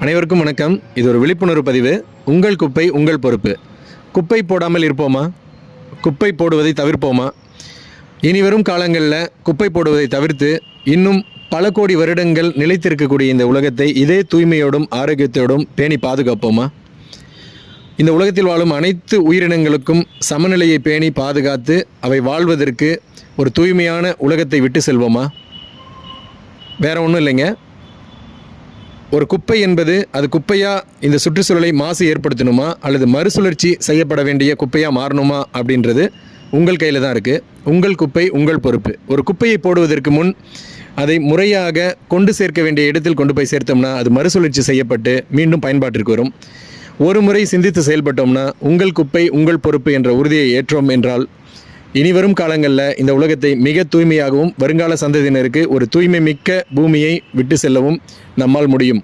அனைவருக்கும் வணக்கம். இது ஒரு விழிப்புணர்வு பதிவு. உங்கள் குப்பை உங்கள் பொறுப்பு. குப்பை போடாமல் இருப்போமா? குப்பை போடுவதை தவிர்ப்போமா? இனி வரும் காலங்களில் குப்பை போடுவதை தவிர்த்து இன்னும் பல கோடி வருடங்கள் நிலைத்திருக்கக்கூடிய இந்த உலகத்தை இதே தூய்மையோடும் ஆரோக்கியத்தோடும் பேணி பாதுகாப்போமா? இந்த உலகத்தில் வாழும் அனைத்து உயிரினங்களுக்கும் சமநிலையை பேணி பாதுகாத்து அவை வாழ்வதற்கு ஒரு தூய்மையான உலகத்தை விட்டு செல்வோமா? வேற ஒன்றும் இல்லைங்க. ஒரு குப்பை என்பது அது குப்பையாக இந்த சுற்றுச்சூழலை மாசு ஏற்படுத்தணுமா அல்லது மறுசுழற்சி செய்யப்பட வேண்டிய குப்பையாக மாறணுமா அப்படின்றது உங்கள் கையில் தான் இருக்குது. உங்கள் குப்பை உங்கள் பொறுப்பு. ஒரு குப்பையை போடுவதற்கு முன் அதை முறையாக கொண்டு சேர்க்க வேண்டிய இடத்தில் கொண்டு போய் சேர்த்தோம்னா அது மறுசுழற்சி செய்யப்பட்டு மீண்டும் பயன்பாட்டிற்கு வரும். ஒரு முறை சிந்தித்து செயல்பட்டோம்னா உங்கள் குப்பை உங்கள் பொறுப்பு என்ற உறுதியை ஏற்றோம் என்றால் இனிவரும் காலங்களில் இந்த உலகத்தை மிக தூய்மையாகவும் வருங்கால சந்ததியினருக்கு ஒரு தூய்மை மிக்க பூமியை விட்டு செல்லவும் நம்மால் முடியும்.